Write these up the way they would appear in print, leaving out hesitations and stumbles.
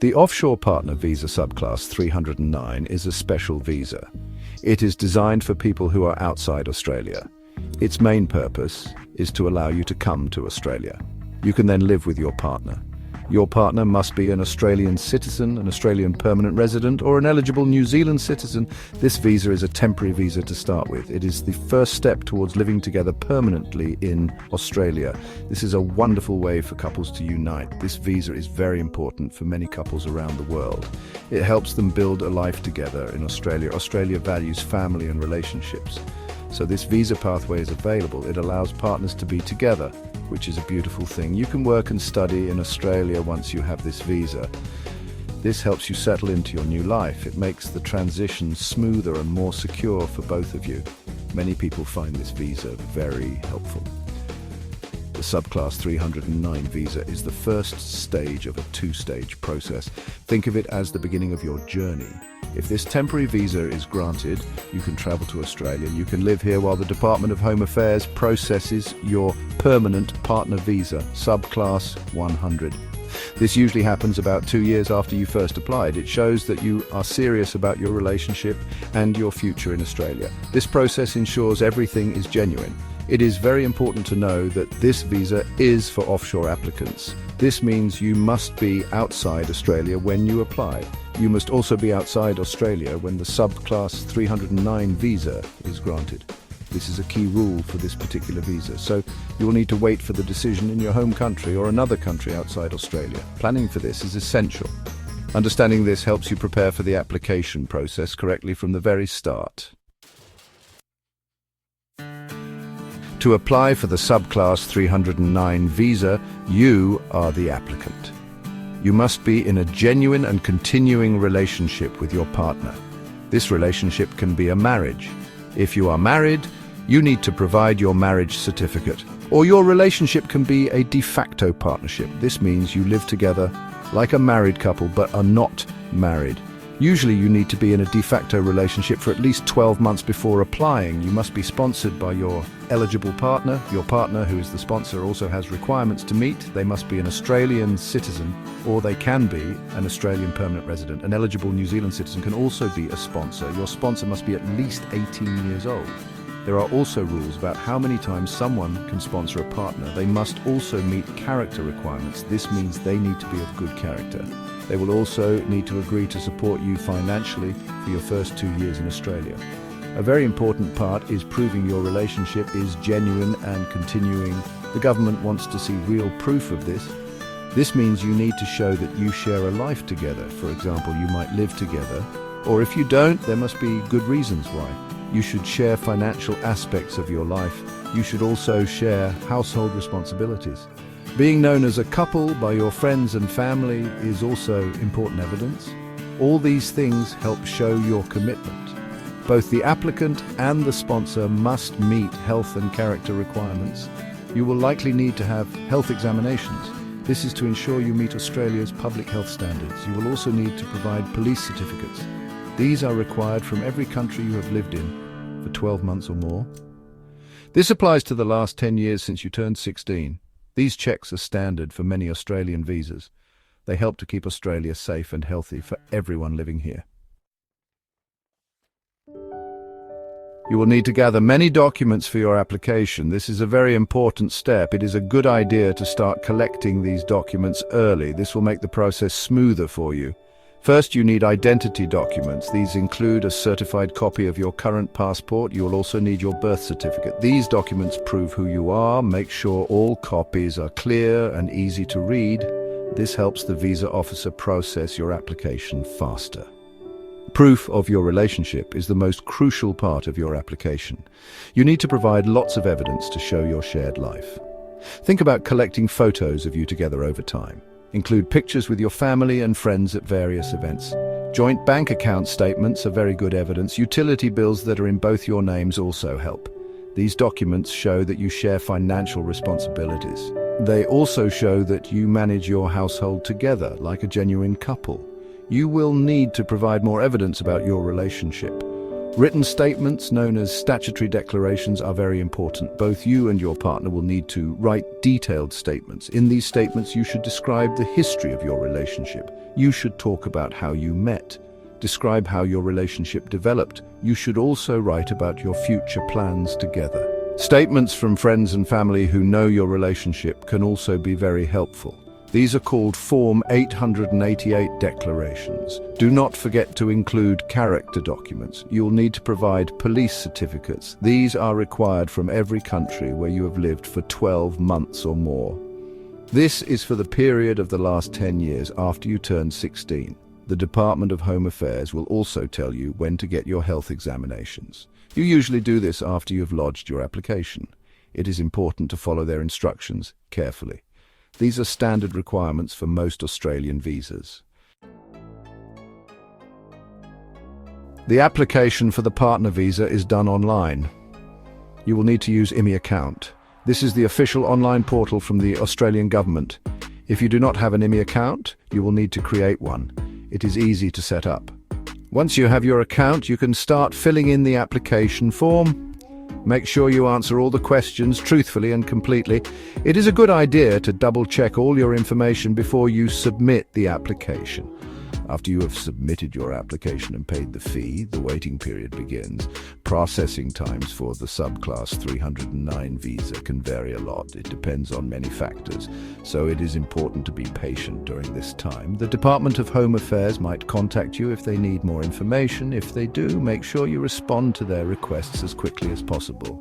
The Offshore Partner Visa Subclass 309 is a special visa. It is designed for people who are outside Australia. Its main purpose is to allow you to come to Australia. You can then live with your partner. Your partner must be an Australian citizen, an Australian permanent resident, or an eligible New Zealand citizen. This visa is a temporary visa to start with. It is the first step towards living together permanently in Australia. This is a wonderful way for couples to unite. This visa is very important for many couples around the world. It helps them build a life together in Australia. Australia values family and relationships. So this visa pathway is available. It allows partners to be together, which is a beautiful thing. You can work and study in Australia once you have this visa. This helps you settle into your new life. It makes the transition smoother and more secure for both of you. Many people find this visa very helpful. The Subclass 309 visa is the first stage of a two-stage process. Think of it as the beginning of your journey. If this temporary visa is granted, you can travel to Australia. You can live here while the Department of Home Affairs processes your permanent partner visa, Subclass 100. This usually happens about 2 years after you first applied. It shows that you are serious about your relationship and your future in Australia. This process ensures everything is genuine. It is very important to know that this visa is for offshore applicants. This means you must be outside Australia when you apply. You must also be outside Australia when the Subclass 309 visa is granted. This is a key rule for this particular visa, so you will need to wait for the decision in your home country or another country outside Australia. Planning for this is essential. Understanding this helps you prepare for the application process correctly from the very start. To apply for the Subclass 309 visa, you are the applicant. You must be in a genuine and continuing relationship with your partner. This relationship can be a marriage. If you are married, you need to provide your marriage certificate. Or your relationship can be a de facto partnership. This means you live together like a married couple but are not married. Usually you need to be in a de facto relationship for at least 12 months before applying. You must be sponsored by your eligible partner. Your partner, who is the sponsor, also has requirements to meet. They must be an Australian citizen, or they can be an Australian permanent resident. An eligible New Zealand citizen can also be a sponsor. Your sponsor must be at least 18 years old. There are also rules about how many times someone can sponsor a partner. They must also meet character requirements. This means they need to be of good character. They will also need to agree to support you financially for your first 2 years in Australia. A very important part is proving your relationship is genuine and continuing. The government wants to see real proof of this. This means you need to show that you share a life together. For example, you might live together, or if you don't, there must be good reasons why. You should share financial aspects of your life. You should also share household responsibilities. Being known as a couple by your friends and family is also important evidence. All these things help show your commitment. Both the applicant and the sponsor must meet health and character requirements. You will likely need to have health examinations. This is to ensure you meet Australia's public health standards. You will also need to provide police certificates. These are required from every country you have lived in for 12 months or more. This applies to the last 10 years since you turned 16. These checks are standard for many Australian visas. They help to keep Australia safe and healthy for everyone living here. You will need to gather many documents for your application. This is a very important step. It is a good idea to start collecting these documents early. This will make the process smoother for you. First, you need identity documents. These include a certified copy of your current passport. You will also need your birth certificate. These documents prove who you are. Make sure all copies are clear and easy to read. This helps the visa officer process your application faster. Proof of your relationship is the most crucial part of your application. You need to provide lots of evidence to show your shared life. Think about collecting photos of you together over time. Include pictures with your family and friends at various events. Joint bank account statements are very good evidence. Utility bills that are in both your names also help. These documents show that you share financial responsibilities. They also show that you manage your household together like a genuine couple. You will need to provide more evidence about your relationship. Written statements, known as statutory declarations, are very important. Both you and your partner will need to write detailed statements. In these statements, you should describe the history of your relationship. You should talk about how you met. Describe how your relationship developed. You should also write about your future plans together. Statements from friends and family who know your relationship can also be very helpful. These are called Form 888 declarations. Do not forget to include character documents. You'll need to provide police certificates. These are required from every country where you have lived for 12 months or more. This is for the period of the last 10 years after you turn 16. The Department of Home Affairs will also tell you when to get your health examinations. You usually do this after you've lodged your application. It is important to follow their instructions carefully. These are standard requirements for most Australian visas. The application for the partner visa is done online. You will need to use IMI account. This is the official online portal from the Australian government. If you do not have an IMI account, you will need to create one. It is easy to set up. Once you have your account, you can start filling in the application form. Make sure you answer all the questions truthfully and completely. It is a good idea to double-check all your information before you submit the application. After you have submitted your application and paid the fee, the waiting period begins. Processing times for the Subclass 309 visa can vary a lot. It depends on many factors, so it is important to be patient during this time. The Department of Home Affairs might contact you if they need more information. If they do, make sure you respond to their requests as quickly as possible.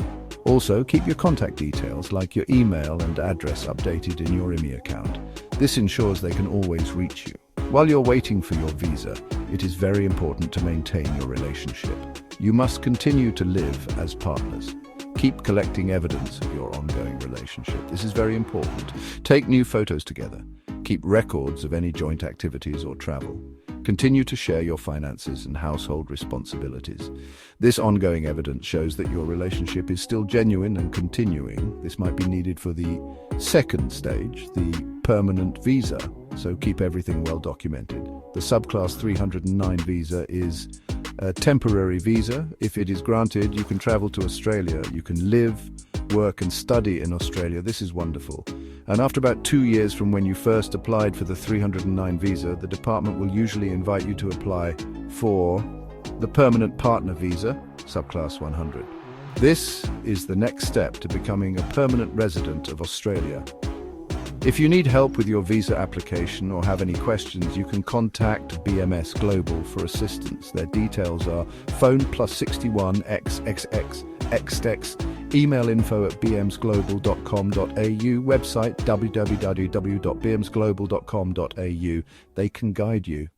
Also, keep your contact details, like your email and address, updated in your IMI account. This ensures they can always reach you. While you're waiting for your visa, it is very important to maintain your relationship. You must continue to live as partners. Keep collecting evidence of your ongoing relationship. This is very important. Take new photos together. Keep records of any joint activities or travel. Continue to share your finances and household responsibilities. This ongoing evidence shows that your relationship is still genuine and continuing. This might be needed for the second stage, the permanent visa, so keep everything well documented. The Subclass 309 visa is a temporary visa. If it is granted, you can travel to Australia. You can live, work and study in Australia. This is wonderful. And after about 2 years from when you first applied for the 309 visa, the department will usually invite you to apply for the permanent partner visa, Subclass 100. This is the next step to becoming a permanent resident of Australia. If you need help with your visa application or have any questions, you can contact BMS GLOBAL for assistance. Their details are phone +61 XXX XTEX, email info@bmsglobal.com.au, website www.bmsglobal.com.au. They can guide you.